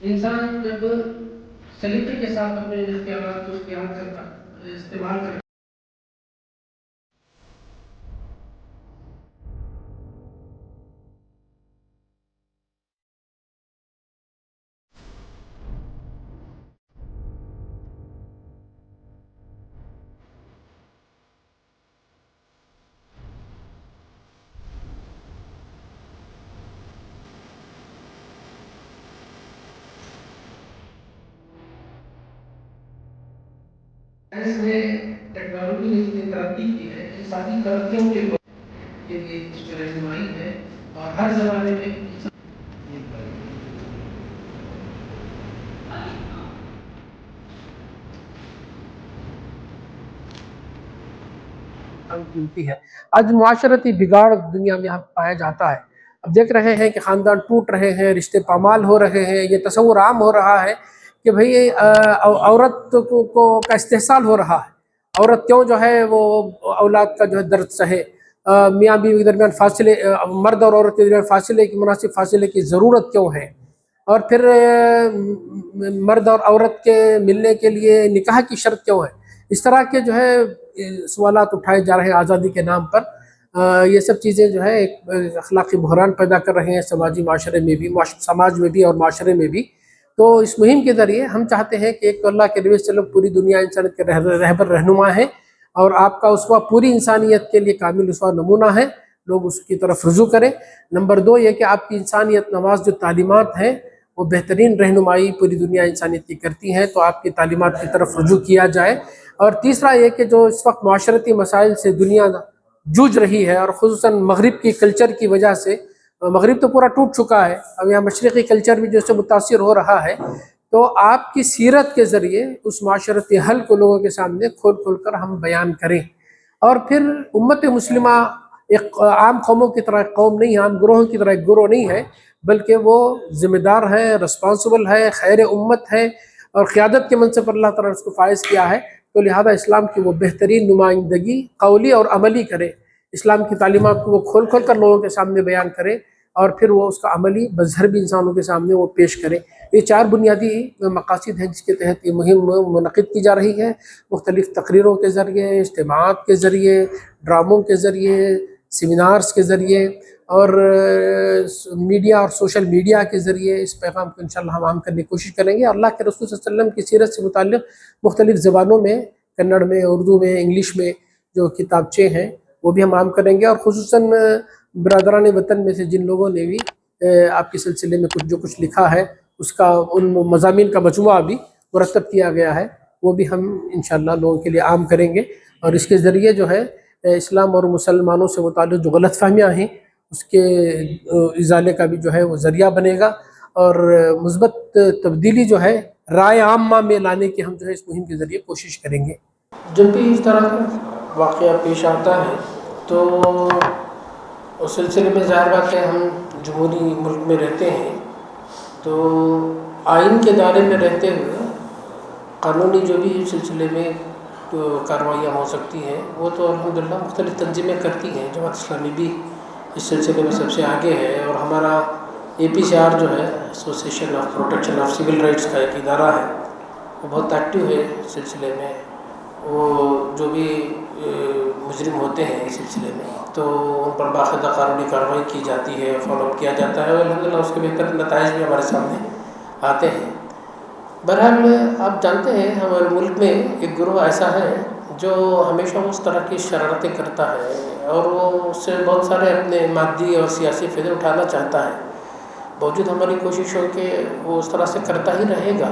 انسان جب سلیقے کے ساتھ اپنے اختیارات کو استعمال کرتا ہے، اس نے ٹیکنالوجی نے اتنی ترقی کی ہے، ان ساری ترقیوں کے لیے اس میں رہنمائی ہے، اور ہر زمانے میں قیمتی ہے۔ آج معاشرتی بگاڑ دنیا میں پایا جاتا ہے۔ اب دیکھ رہے ہیں کہ خاندان ٹوٹ رہے ہیں، رشتے پامال ہو رہے ہیں، یہ تصور عام ہو رہا ہے کہ بھئی عورت کا استحصال ہو رہا ہے، عورت کیوں جو ہے وہ اولاد کا جو ہے درد سہے، میاں بیوی کے درمیان فاصلے، مرد اور عورت کے درمیان فاصلے کی مناسب فاصلے کی ضرورت کیوں ہے، اور پھر مرد اور عورت کے ملنے کے لیے نکاح کی شرط کیوں ہے۔ اس طرح کے جو ہے سوالات اٹھائے جا رہے ہیں آزادی کے نام پر۔ یہ سب چیزیں جو ہے ایک اخلاقی بحران پیدا کر رہے ہیں سماجی معاشرے میں بھی، سماج میں بھی اور معاشرے میں بھی۔ تو اس مہم کے ذریعے ہم چاہتے ہیں کہ ایک تو اللہ کے نبی صلی اللہ علیہ وسلم پوری دنیا انسانیت کے رہبر رہنما ہیں، اور آپ کا اسوہ پوری انسانیت کے لیے کامل اسوہ نمونہ ہے، لوگ اس کی طرف رجوع کریں۔ نمبر دو یہ کہ آپ کی انسانیت نواز جو تعلیمات ہیں وہ بہترین رہنمائی پوری دنیا انسانیت کی کرتی ہیں، تو آپ کی تعلیمات کی طرف رجوع کیا جائے۔ اور تیسرا یہ کہ جو اس وقت معاشرتی مسائل سے دنیا جوجھ رہی ہے، اور خصوصاً مغرب کی کلچر کی وجہ سے، مغرب تو پورا ٹوٹ چکا ہے، اب یہاں مشرقی کلچر بھی جو سے متاثر ہو رہا ہے، تو آپ کی سیرت کے ذریعے اس معاشرتی حل کو لوگوں کے سامنے کھول کھول کر ہم بیان کریں، اور پھر امت مسلمہ ایک عام قوموں کی طرح ایک قوم نہیں ہے، عام گروہوں کی طرح ایک گروہ نہیں ہے، بلکہ وہ ذمہ دار ہے، رسپانسبل ہے، خیر امت ہے، اور قیادت کے منصب پر اللہ تعالیٰ نے اس کو فائز کیا ہے۔ تو لہذا اسلام کی وہ بہترین نمائندگی قولی اور عملی کرے، اسلام کی تعلیمات کو وہ کھول کھول کر لوگوں کے سامنے بیان کرے، اور پھر وہ اس کا عملی مظہر بھی انسانوں کے سامنے وہ پیش کرے۔ یہ چار بنیادی مقاصد ہیں جس کے تحت یہ مہم منعقد کی جا رہی ہے، مختلف تقریروں کے ذریعے، اجتماعات کے ذریعے، ڈراموں کے ذریعے، سیمینارز کے ذریعے، اور میڈیا اور سوشل میڈیا کے ذریعے اس پیغام کو انشاءاللہ ہم عام کرنے کی کوشش کریں گے۔ اللہ کے رسول صلی اللہ علیہ وسلم کی سیرت سے متعلق مختلف زبانوں میں، کنڑ میں، اردو میں، انگلش میں جو کتابچے ہیں وہ بھی ہم عام کریں گے، اور خصوصاً برادران وطن میں سے جن لوگوں نے بھی آپ کے سلسلے میں جو کچھ لکھا ہے، اس کا ان مضامین کا مجموعہ بھی مرتب کیا گیا ہے، وہ بھی ہم انشاءاللہ لوگوں کے لیے عام کریں گے، اور اس کے ذریعے جو ہے اسلام اور مسلمانوں سے متعلق جو غلط فہمیاں ہیں اس کے ازالے کا بھی جو ہے وہ ذریعہ بنے گا، اور مثبت تبدیلی جو ہے رائے عامہ میں لانے کی ہم جو ہے اس مہم کے ذریعے کوشش کریں گے۔ جب بھی اس طرح کا واقعہ پیش آتا ہے تو اس سلسلے میں ظاہر بات ہے ہم جمہوری ملک میں رہتے ہیں، تو آئین کے دائرے میں رہتے ہوئے قانونی جو بھی اس سلسلے میں کارروائیاں ہو سکتی ہیں وہ تو الحمدللہ مختلف تنظیمیں کرتی ہیں۔ جماعت اسلامی بھی اس سلسلے میں سب سے آگے ہے، اور ہمارا APCR جو ہے association of protection of civil rights کا ایک ادارہ ہے، وہ بہت ایکٹیو ہے اس سلسلے میں۔ وہ جو بھی مجرم ہوتے ہیں اس سلسلے میں تو ان پر باقاعدہ قانونی کارروائی کی جاتی ہے، فالو اپ کیا جاتا ہے، اور الحمدللہ اس کے بہتر نتائج بھی ہمارے سامنے آتے ہیں۔ بہرحال آپ جانتے ہیں ہمارے ملک میں ایک گروہ ایسا ہے جو ہمیشہ اس طرح کی شرارتیں کرتا ہے، اور وہ اس سے بہت سارے اپنے مادی اور سیاسی فائدے اٹھانا چاہتا ہے، باوجود ہماری کوشش ہو کہ وہ اس طرح سے کرتا ہی رہے گا،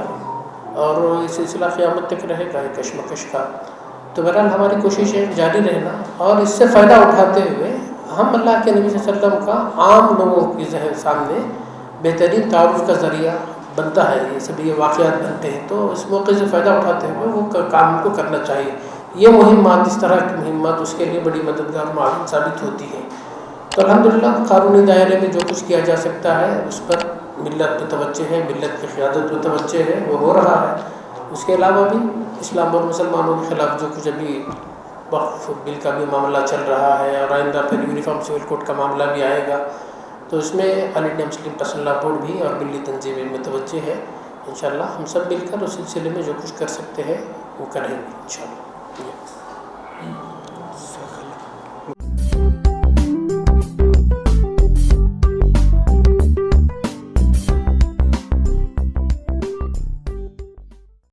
اور یہ سلسلہ قیامت تک رہے گا یہ کشمکش کا۔ تو بہرحال ہماری کوششیں جاری رہنا، اور اس سے فائدہ اٹھاتے ہوئے ہم اللہ کے نبی صلی اللہ علیہ وسلم کا عام لوگوں کے ذہن سامنے بہترین تعارف کا ذریعہ بنتا ہے، یہ سب یہ واقعات بنتے ہیں، تو اس موقع سے فائدہ اٹھاتے ہوئے وہ کام کو کرنا چاہیے۔ یہ مہمات، اس طرح کی مہمات اس کے لیے بڑی مددگار معاون ثابت ہوتی ہیں۔ تو الحمدللہ قانونی دائرے میں جو کچھ کیا جا سکتا ہے اس پر ملت متوجہ ہے، ملت کی قیادت متوجہ ہے، وہ ہو رہا ہے۔ اس کے علاوہ بھی اسلام اور مسلمانوں کے خلاف جو کچھ ابھی وقف بل کا بھی معاملہ چل رہا ہے، اور آئندہ پھر یونیفارم سول کوڈ کا معاملہ بھی آئے گا، تو اس میں all India Muslim personal law board بھی اور ملی تنظیمیں متوجہ ہے. انشاءاللہ ہم سب مل کر اس سلسلے میں جو کچھ کر سکتے ہیں وہ کریں گے انشاءاللہ.